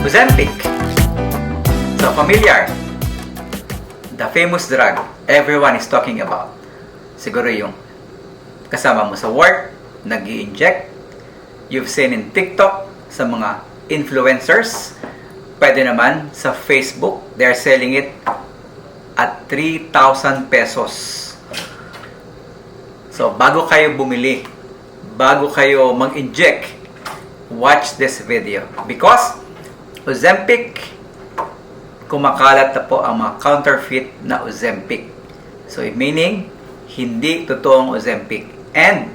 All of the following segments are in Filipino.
Ozempic. So, familiar. The famous drug everyone is talking about. Siguro yung kasama mo sa work, nag-i-inject. You've seen in TikTok sa mga influencers. Pwede naman sa Facebook. They're selling it at 3,000 pesos. So, bago kayo bumili, bago kayo mag-inject, watch this video. Because Ozempic, kumakalat na po ang mga counterfeit na Ozempic. So, meaning, hindi totoong Ozempic. And,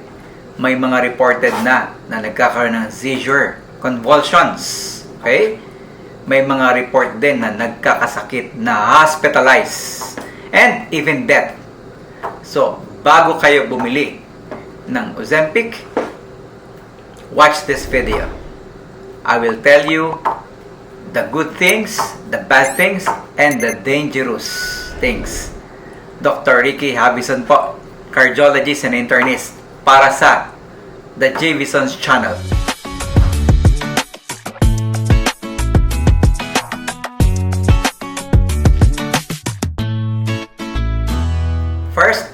may mga reported na nagkakaroon ng seizure, convulsions. Okay? May mga report din na nagkakasakit, na hospitalized, and even death. So, bago kayo bumili ng Ozempic, watch this video. I will tell you the good things, the bad things, and the dangerous things. Dr. Ricky Havison po, cardiologist and internist, para sa The Javison's Channel. First,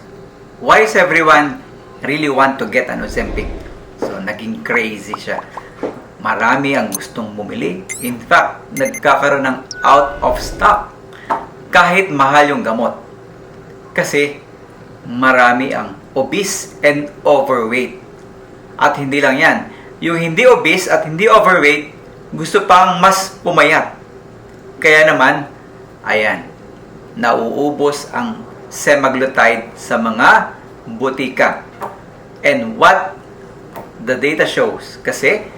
why is everyone really want to get an Ozempic? So, naging crazy siya. Marami ang gustong bumili. In fact, nagkakaroon ng out of stock. Kahit mahal yung gamot. Kasi, marami ang obese and overweight. At hindi lang yan. Yung hindi obese at hindi overweight, gusto pang mas pumayat. Kaya naman, ayan, nauubos ang semaglutide sa mga butika. And what the data shows, kasi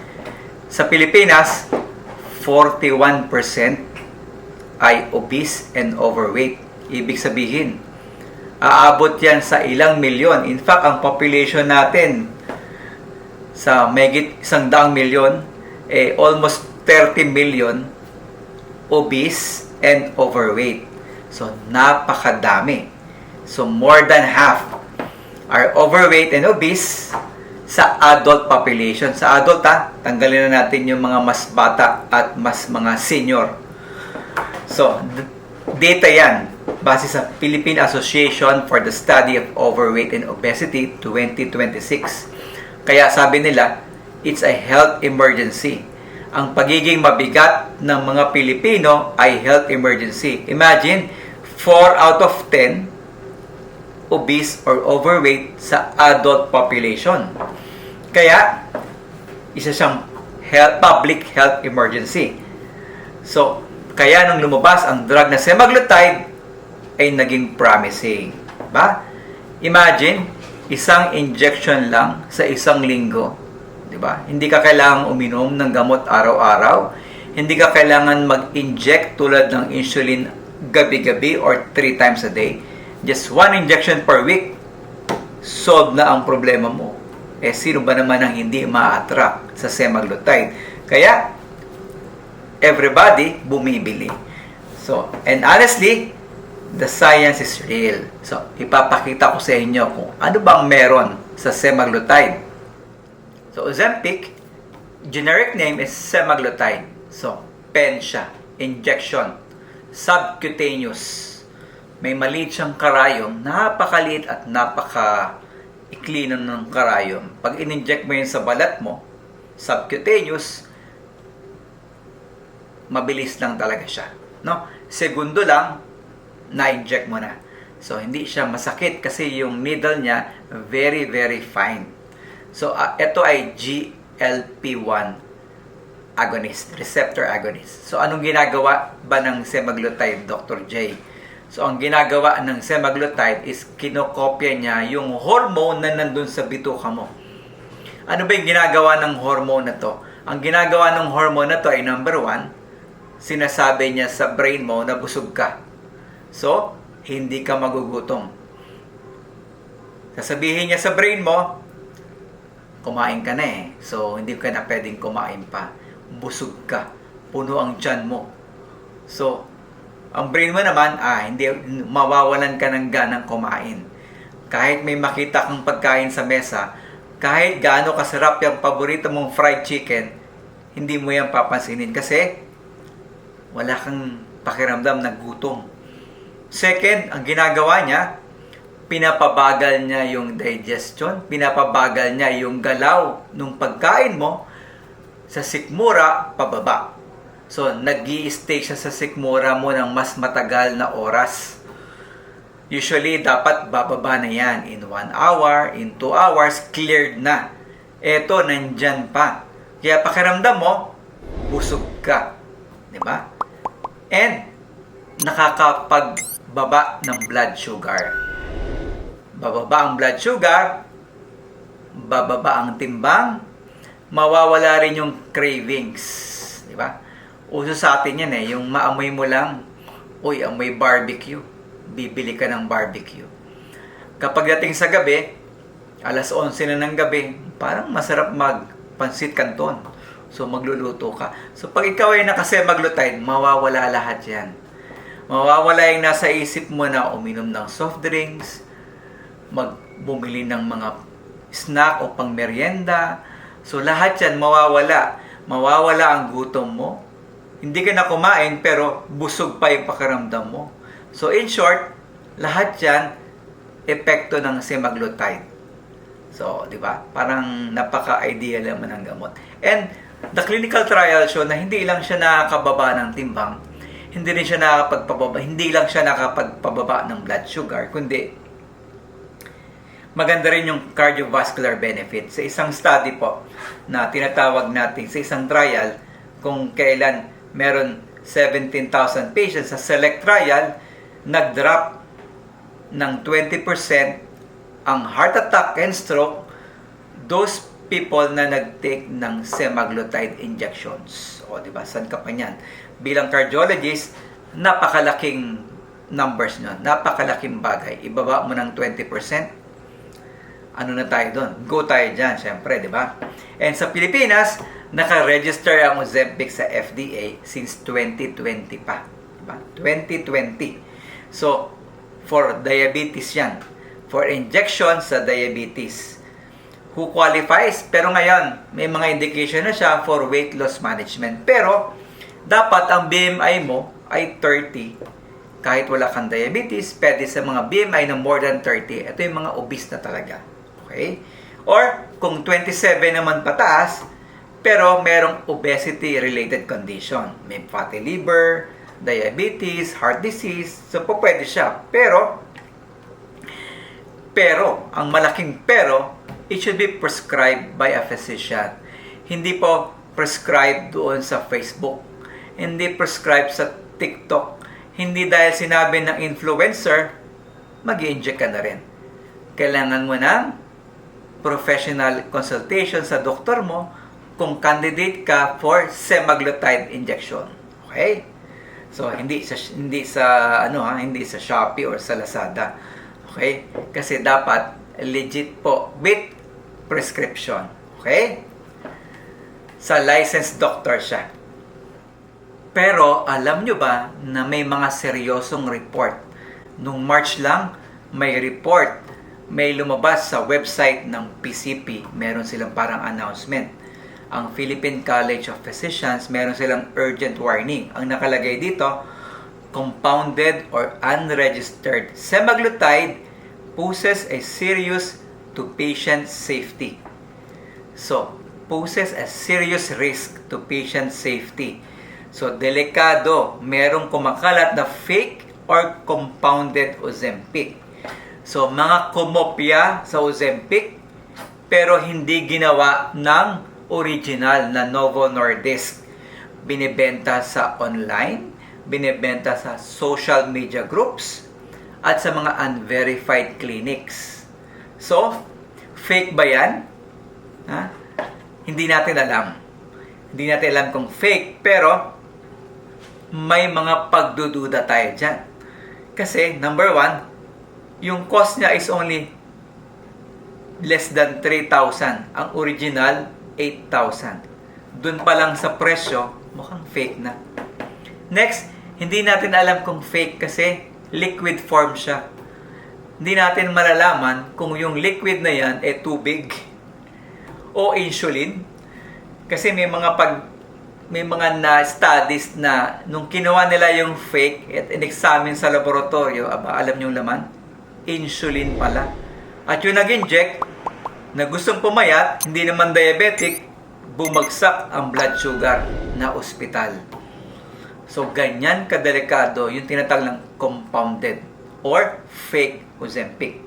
sa Pilipinas, 41% ay obese and overweight. Ibig sabihin, aabot yan sa ilang milyon. In fact, ang population natin sa megit 100 milyon, almost 30 million obese and overweight. So, napakadami. So, more than half are overweight and obese sa adult population. Sa adult, tanggalin na natin yung mga mas bata at mas mga senior. So, data yan base sa Philippine Association for the Study of Overweight and Obesity 2026. Kaya sabi nila, it's a health emergency. Ang pagiging mabigat ng mga Pilipino ay health emergency. Imagine, 4 out of 10 obese or overweight sa adult population. Kaya, isa siyang public health emergency. So, kaya nung lumabas ang drug na semaglutide, ay naging promising. Diba? Imagine, isang injection lang sa isang linggo. Diba? Hindi ka kailangang uminom ng gamot araw-araw. Hindi ka kailangan mag-inject tulad ng insulin gabi-gabi or 3 times a day. Just 1 injection per week, solve na ang problema mo. Sino ba naman ang hindi ma-attract sa semaglutide? Kaya, everybody bumibili. So, and honestly, the science is real. So, ipapakita ko sa inyo kung ano bang meron sa semaglutide. So, Ozempic, generic name is semaglutide. So, pen siya, injection, subcutaneous. May maliit siyang karayom, napakaliit at napaka-ikli ng karayom. Pag in-inject mo yun sa balat mo, subcutaneous, mabilis lang talaga siya. No? Segundo lang, na-inject mo na. So, hindi siya masakit kasi yung needle niya, very, very fine. So, ito ay GLP-1 agonist, receptor agonist. So, anong ginagawa ba ng semaglutide, Dr. J? So, ang ginagawa ng semaglutide is kinokopya niya yung hormone na nandun sa bituka mo. Ano ba yung ginagawa ng hormone na to? Ang ginagawa ng hormone na to ay number 1, sinasabi niya sa brain mo na busog ka. So, hindi ka magugutom. Sasabihin niya sa brain mo, kumain ka na eh. So, hindi ka na pwedeng kumain pa. Busog ka. Puno ang tiyan mo. So, ang brain mo naman, hindi mawawalan ka ng ganang kumain. Kahit may makita kang pagkain sa mesa, kahit gaano kasarap yung paborito mong fried chicken, hindi mo yan papansinin kasi wala kang pakiramdam na gutom. Second, ang ginagawa niya, pinapabagal niya yung digestion, pinapabagal niya yung galaw ng pagkain mo sa sikmura pababa. So, nag-i-stay siya sa sikmura mo ng mas matagal na oras. Usually, dapat bababa na yan. In 1 hour, in 2 hours, cleared na. Eto, nandyan pa. Kaya pakiramdam mo, busog ka. Diba? And, nakakapagbaba ng blood sugar. Bababa ang blood sugar, bababa ang timbang, mawawala rin yung cravings. Diba? Uso sa atin yan yung maamoy mo lang, uy, amoy barbecue. Bibili ka ng barbecue. Kapag dating sa gabi, alas 11 na ng gabi, parang masarap magpansit canton. So, magluluto ka. So, pag ikaw ay nakasemaglutide, mawawala lahat yan. Mawawala yung nasa isip mo na uminom ng soft drinks, bumili ng mga snack o pang merienda. So, lahat yan mawawala. Mawawala ang gutom mo. Hindi ka na kumain, pero busog pa yung pakiramdam mo. So, in short, lahat yan, epekto ng semaglutide. So, di ba? Parang napaka-ideal naman ng gamot. And, the clinical trial show na hindi lang siya nakakababa ng timbang, hindi rin siya nakapagpababa, hindi lang siya nakapagpababa ng blood sugar, kundi maganda rin yung cardiovascular benefit. Sa isang study po na tinatawag natin, sa isang trial, kung kailan meron 17,000 patients sa select trial, nag-drop ng 20% ang heart attack and stroke, those people na nag-take ng semaglutide injections. O, di ba? Saan ka pa niyan? Bilang cardiologist, napakalaking numbers nyo. Napakalaking bagay. Ibaba mo ng 20%. Ano na tayo doon? Go tayo dyan, syempre, di ba? And sa Pilipinas, naka-register ang Ozempic sa FDA since 2020 pa. Diba? 2020. So, for diabetes yan. For injection sa diabetes. Who qualifies? Pero ngayon, may mga indication na siya for weight loss management. Pero, dapat ang BMI mo ay 30. Kahit wala kang diabetes, pwede sa mga BMI na more than 30. Ito yung mga obese na talaga. Okay? Or, kung 27 naman pataas, pero merong obesity-related condition. May fatty liver, diabetes, heart disease. So, po pwede siya. Pero, ang malaking pero, it should be prescribed by a physician. Hindi po prescribed doon sa Facebook. Hindi prescribed sa TikTok. Hindi dahil sinabi ng influencer, mag-i-inject ka na rin. Kailangan mo ng professional consultation sa doktor mo kung candidate ka for semaglutide injection. Okay? So hindi sa Shopee or sa Lazada. Okay? Kasi dapat legit po with prescription. Okay? Sa licensed doctor siya. Pero alam nyo ba na may mga seryosong report? Nung March lang, may report. May lumabas sa website ng PCP. Meron silang parang announcement. Ang Philippine College of Physicians, meron silang urgent warning. Ang nakalagay dito, compounded or unregistered semaglutide poses a serious to patient safety. So, poses a serious risk to patient safety. So, delikado, merong kumakalat na fake or compounded Ozempic. So, mga kumopya sa Ozempic, pero hindi ginawa ng original na Novo Nordisk. Binibenta sa online, binibenta sa social media groups, at sa mga unverified clinics. So, fake ba yan? Hindi natin alam. Hindi natin alam kung fake, pero may mga pagdududa tayo dyan. Kasi, number one, yung cost niya is only less than 3,000. Ang original, 8,000. Doon pa lang sa presyo, mukhang fake na. Next, hindi natin alam kung fake kasi liquid form siya. Hindi natin malalaman kung yung liquid na yan ay tubig o insulin. Kasi may mga may mga na-studies na nung kinuha nila yung fake at in-examine sa laboratorio, alam nyo laman, insulin pala. At yung nag-inject, na gustong pumayat, hindi naman diabetic, bumagsak ang blood sugar na ospital. So, ganyan kadelikado yung tinatawag ng compounded or fake Ozempic.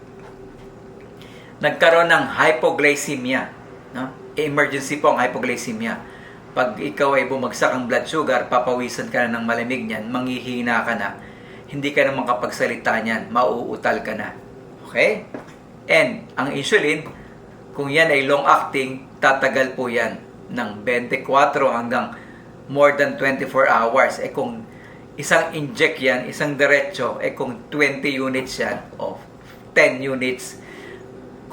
Nagkaroon ng hypoglycemia. No? Emergency po ang hypoglycemia. Pag ikaw ay bumagsak ang blood sugar, papawisan ka na ng malamig niyan, manghihina ka na, hindi ka na makapagsalita niyan, mauutal ka na. Okay? And ang insulin, kung yan ay long-acting, tatagal po yan ng 24 hanggang more than 24 hours. Kung isang inject yan, isang diretso, kung 20 units yan, o 10 units,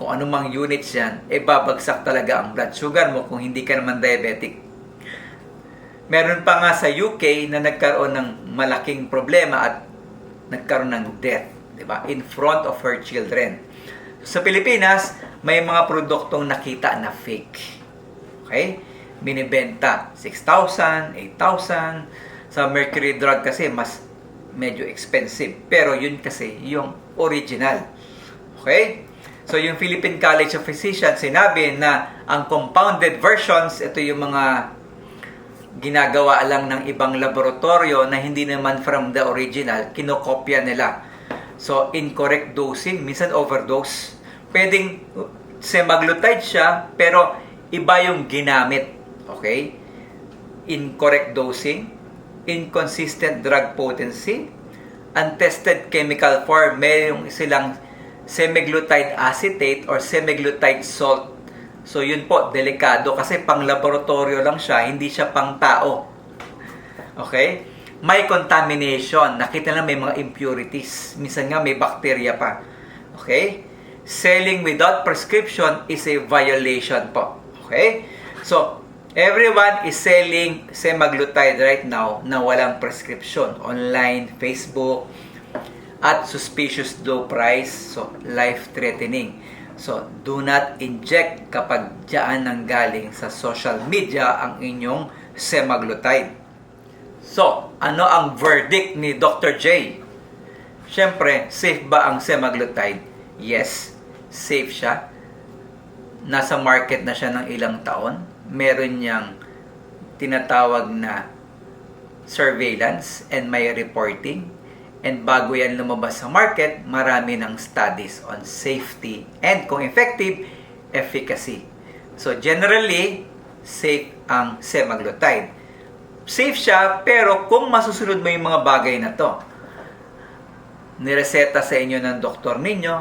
kung anumang units yan, babagsak talaga ang blood sugar mo kung hindi ka naman diabetic. Meron pa nga sa UK na nagkaroon ng malaking problema at nagkaroon ng death, di ba? In front of her children. Sa Pilipinas, may mga produktong nakita na fake. Okay? Binibenta 6,000, 8,000. Sa Mercury Drug kasi mas medyo expensive. Pero yun kasi yung original. Okay? So yung Philippine College of Physicians sinabi na ang compounded versions, ito yung mga ginagawa lang ng ibang laboratorio na hindi naman from the original, kinokopya nila. So, incorrect dosing, minsan overdose. Pwedeng semaglutide siya, pero iba yung ginamit. Okay? Incorrect dosing, inconsistent drug potency, untested chemical form, mayroong silang semaglutide acetate or semaglutide salt. So, yun po, delikado kasi pang laboratorio lang siya, hindi siya pang tao. Okay? May contamination. Nakita na may mga impurities. Minsan nga may bacteria pa. Okay? Selling without prescription is a violation po. Okay? So, everyone is selling semaglutide right now na walang prescription. Online, Facebook, at suspicious low price. So, life-threatening. So, do not inject kapag diyan nanggaling sa social media ang inyong semaglutide. So, ano ang verdict ni Dr. J? Siyempre, safe ba ang semaglutide? Yes, safe siya. Nasa market na siya ng ilang taon. Meron niyang tinatawag na surveillance and may reporting. And bago yan lumabas sa market, marami ng studies on safety and kung effective, efficacy. So generally, safe ang semaglutide. Safe siya, pero kung masusunod mo yung mga bagay na to, nireseta sa inyo ng doktor ninyo,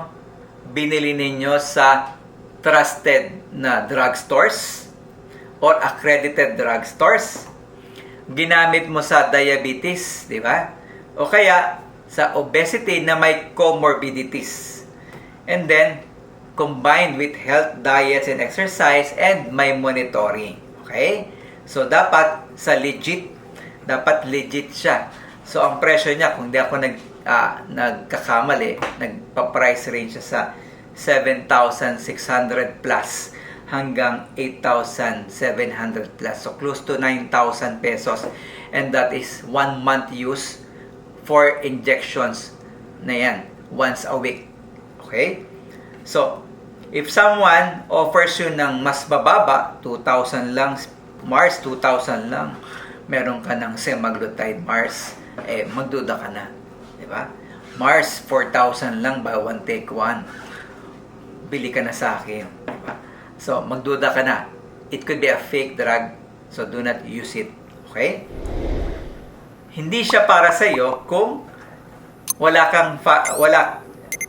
binili ninyo sa trusted na drugstores or accredited drugstores, ginamit mo sa diabetes, di ba? O kaya sa obesity na may comorbidities. And then, combined with health, diets, and exercise, and may monitoring. Okay? So, dapat dapat legit siya. So, ang presyo niya, kung di ako nagkakamali, nagpa-price range siya sa 7,600 plus hanggang 8,700 plus. So, close to 9,000 pesos. And that is 1 month use for injections na yan, once a week. Okay? So, if someone offers you ng mas bababa, 2,000 lang, Mars, 2,000 lang, meron ka ng semaglutide Mars, magduda ka na. Diba? Mars, 4,000 lang, buy one, take one. Bili ka na sa akin. Diba? So, magduda ka na. It could be a fake drug, so do not use it. Okay? Hindi siya para sa iyo kung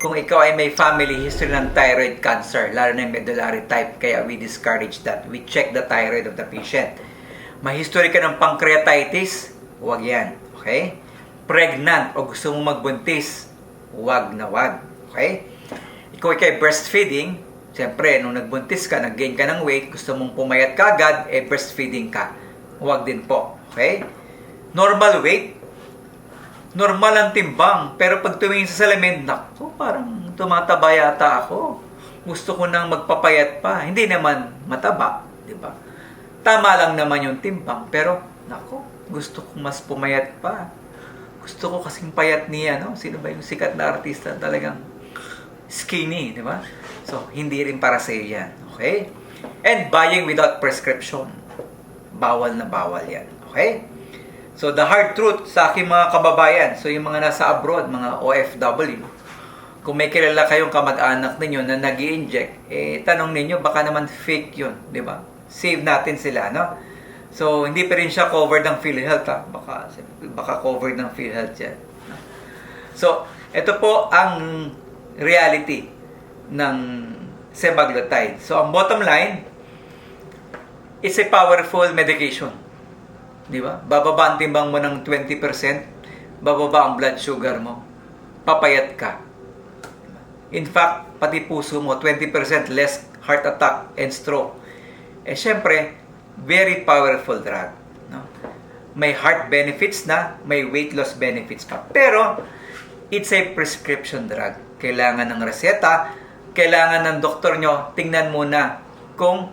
kung ikaw ay may family history ng thyroid cancer, lalo na yung medullary type, kaya we discourage that. We check the thyroid of the patient. May history ka ng pancreatitis, huwag yan. Okay? Pregnant o gusto mong magbuntis, huwag na huwag. Okay? Ikaw ay kay breastfeeding, siyempre, nung nagbuntis ka, nag-gain ka ng weight, gusto mong pumayat ka agad, breastfeeding ka. Huwag din po. Okay? Normal weight, normal ang timbang. Pero pag tumingin sa salamin, naku, parang tumataba yata ako. Gusto ko nang magpapayat pa. Hindi naman mataba, di ba? Tama lang naman yung timbang, pero Nako, gusto ko mas pumayat pa. Gusto ko kasing payat niya, no? Sino ba yung sikat na artista talagang skinny, di ba? So, hindi rin para sa iyo yan. Okay? And buying without prescription. Bawal na bawal yan. Okay? So, the hard truth sa aking mga kababayan, so yung mga nasa abroad, mga OFW, kung may kilala kayong kamag-anak ninyo na nag-i-inject, tanong ninyo, baka naman fake yun, di ba? Save natin sila, no? So, hindi pa rin siya covered ng PhilHealth, ha? Baka covered ng PhilHealth yan. So, ito po ang reality ng semaglutide. So, ang bottom line, it's a powerful medication. Di ba? Bababa ang timbang mo ng 20%, bababa ang blood sugar mo, papayat ka. In fact, pati puso mo, 20% less heart attack and stroke. Syempre, very powerful drug. No? May heart benefits na, may weight loss benefits pa. Pero, it's a prescription drug. Kailangan ng reseta, kailangan ng doktor nyo, tingnan muna kung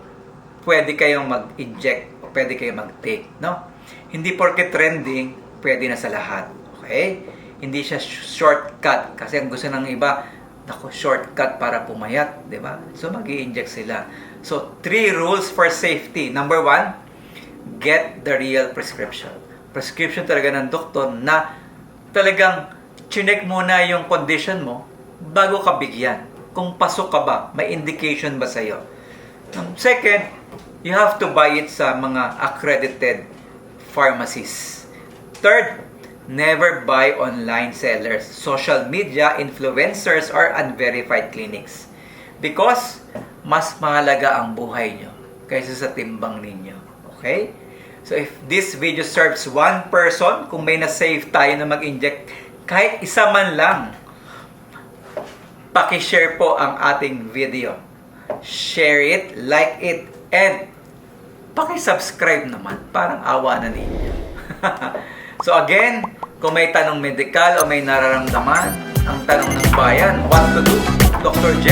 pwede kayong mag-inject o pwede kayong mag-take. No? Hindi porke trending, pwede na sa lahat. Okay? Hindi siya shortcut. Kasi ang gusto ng iba, shortcut para pumayat. Diba? So, mag-i-inject sila. So, 3 rules for safety. Number 1, get the real prescription. Prescription talaga ng doktor na talagang chinek muna yung condition mo bago ka bigyan. Kung pasok ka ba, may indication ba sa'yo. Second, you have to buy it sa mga accredited pharmacies. Third, never buy online sellers, social media, influencers, or unverified clinics. Because mas mahalaga ang buhay nyo kaysa sa timbang ninyo. Okay? So, if this video serves one person, kung may na-save tayo na mag-inject, kahit isa man lang, paki-share po ang ating video. Share it, like it, and paki-subscribe naman. Parang awa na ninyo. So again, kung may tanong medikal o may nararamdaman, ang tanong ng bayan, what to do? Dr. J.